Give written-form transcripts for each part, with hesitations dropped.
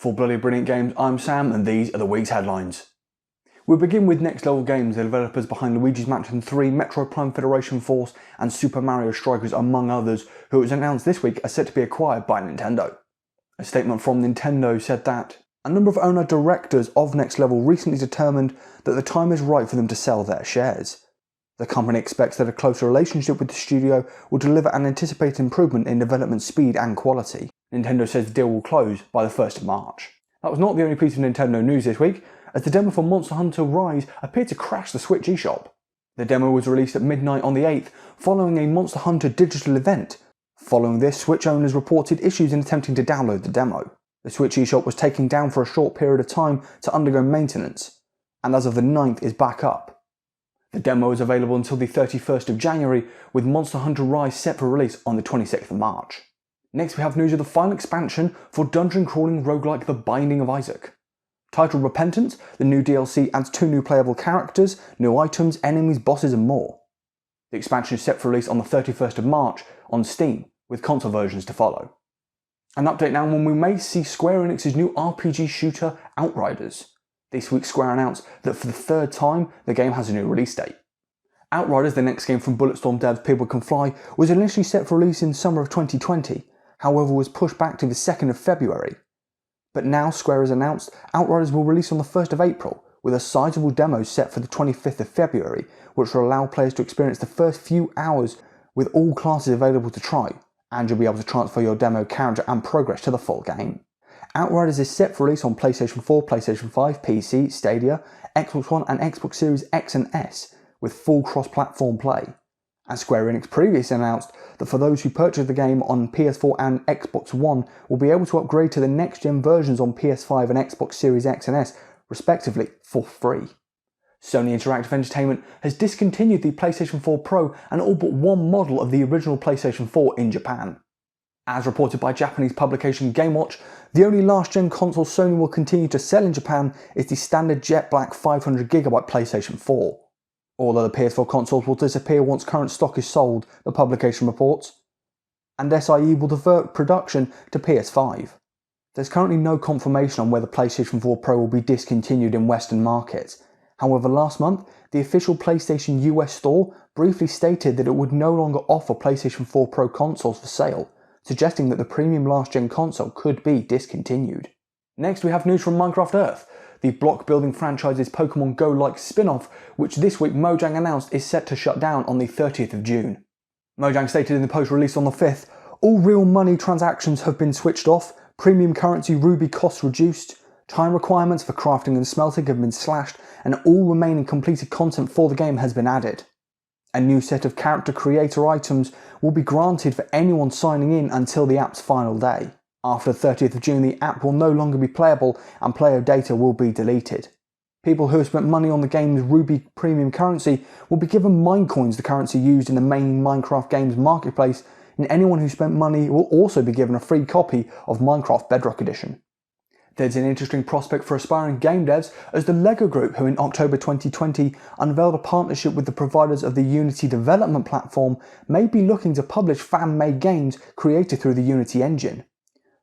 For Bloody Brilliant Games, I'm Sam and these are the week's headlines. We begin with Next Level Games, the developers behind Luigi's Mansion 3, Metroid Prime Federation Force and Super Mario Strikers among others, who it was announced this week are set to be acquired by Nintendo. A statement from Nintendo said that a number of owner-directors of Next Level recently determined that the time is right for them to sell their shares. The company expects that a closer relationship with the studio will deliver an anticipated improvement in development speed and quality. Nintendo says the deal will close by the 1st of March. That was not the only piece of Nintendo news this week, as the demo for Monster Hunter Rise appeared to crash the Switch eShop. The demo was released at midnight on the 8th, following a Monster Hunter digital event. Following this, Switch owners reported issues in attempting to download the demo. The Switch eShop was taken down for a short period of time to undergo maintenance, and as of the 9th is back up. The demo is available until the 31st of January, with Monster Hunter Rise set for release on the 26th of March. Next we have news of the final expansion for dungeon crawling roguelike The Binding of Isaac. Titled Repentance, the new DLC adds 2 new playable characters, new items, enemies, bosses and more. The expansion is set for release on the 31st of March on Steam, with console versions to follow. An update now when we may see Square Enix's new RPG shooter Outriders. This week Square announced that for the 3rd time the game has a new release date. Outriders, the next game from Bulletstorm devs People Can Fly, was initially set for release in summer of 2020, however was pushed back to the 2nd of February. But now Square has announced Outriders will release on the 1st of April, with a sizable demo set for the 25th of February, which will allow players to experience the first few hours with all classes available to try, and you'll be able to transfer your demo character and progress to the full game. Outriders is set for release on PlayStation 4, PlayStation 5, PC, Stadia, Xbox One and Xbox Series X and S, with full cross-platform play. And Square Enix previously announced that for those who purchase the game on PS4 and Xbox One will be able to upgrade to the next-gen versions on PS5 and Xbox Series X and S, respectively, for free. Sony Interactive Entertainment has discontinued the PlayStation 4 Pro and all but one model of the original PlayStation 4 in Japan. As reported by Japanese publication GameWatch, the only last-gen console Sony will continue to sell in Japan is the standard jet black 500GB PlayStation 4. Although the PS4 consoles will disappear once current stock is sold, the publication reports, and SIE will divert production to PS5. There's currently no confirmation on whether PlayStation 4 Pro will be discontinued in Western markets. However, last month, the official PlayStation US store briefly stated that it would no longer offer PlayStation 4 Pro consoles for sale, suggesting that the premium last-gen console could be discontinued. Next we have news from Minecraft Earth, the block-building franchise's Pokemon Go-like spin-off, which this week Mojang announced is set to shut down on the 30th of June. Mojang stated in the post released on the 5th, all real money transactions have been switched off, premium currency Ruby costs reduced, time requirements for crafting and smelting have been slashed, and all remaining completed content for the game has been added. A new set of character creator items will be granted for anyone signing in until the app's final day. After the 30th of June, the app will no longer be playable and player data will be deleted. People who have spent money on the game's Ruby premium currency will be given Minecoins, the currency used in the main Minecraft games marketplace, and anyone who spent money will also be given a free copy of Minecraft Bedrock Edition. There's an interesting prospect for aspiring game devs as the LEGO Group, who in October 2020 unveiled a partnership with the providers of the Unity development platform, may be looking to publish fan-made games created through the Unity engine.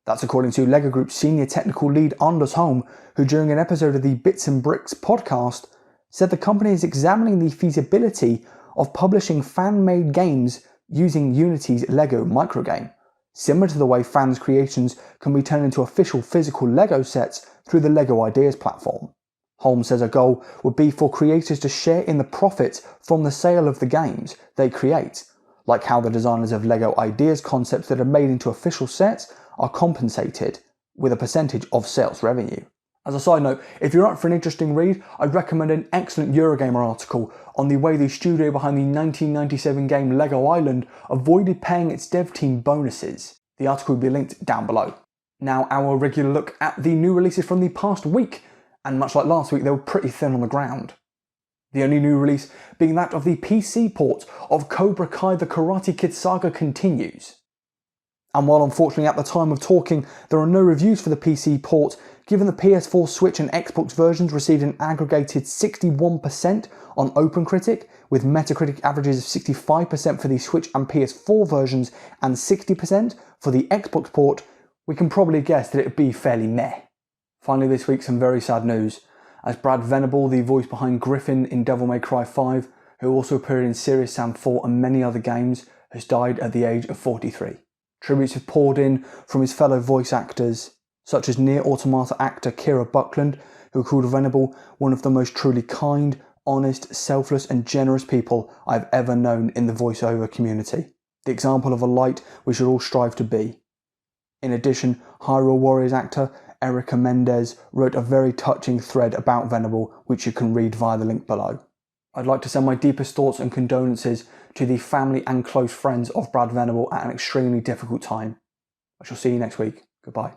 That's according to LEGO Group's senior technical lead Anders Holm, who during an episode of the Bits and Bricks podcast said the company is examining the feasibility of publishing fan-made games using Unity's LEGO microgame, similar to the way fans' creations can be turned into official physical LEGO sets through the LEGO Ideas platform. Holm says a goal would be for creators to share in the profits from the sale of the games they create, like how the designers of LEGO Ideas concepts that are made into official sets are compensated with a percentage of sales revenue. As a side note, if you're up for an interesting read, I'd recommend an excellent Eurogamer article on the way the studio behind the 1997 game Lego Island avoided paying its dev team bonuses. The article will be linked down below. Now our regular look at the new releases from the past week, and much like last week they were pretty thin on the ground. The only new release being that of the PC port of Cobra Kai The Karate Kid Saga Continues. And while unfortunately at the time of talking there are no reviews for the PC port, given the PS4, Switch and Xbox versions received an aggregated 61% on OpenCritic, with Metacritic averages of 65% for the Switch and PS4 versions and 60% for the Xbox port, we can probably guess that it would be fairly meh. Finally this week, some very sad news, as Brad Venable, the voice behind Griffin in Devil May Cry 5, who also appeared in Serious Sam 4 and many other games, has died at the age of 43. Tributes have poured in from his fellow voice actors, such as Nier Automata actor Kira Buckland, who called Venable one of the most truly kind, honest, selfless and generous people I've ever known in the voiceover community. The example of a light we should all strive to be. In addition, Hyrule Warriors actor Erica Mendez wrote a very touching thread about Venable, which you can read via the link below. I'd like to send my deepest thoughts and condolences to the family and close friends of Brad Venable at an extremely difficult time. I shall see you next week. Goodbye.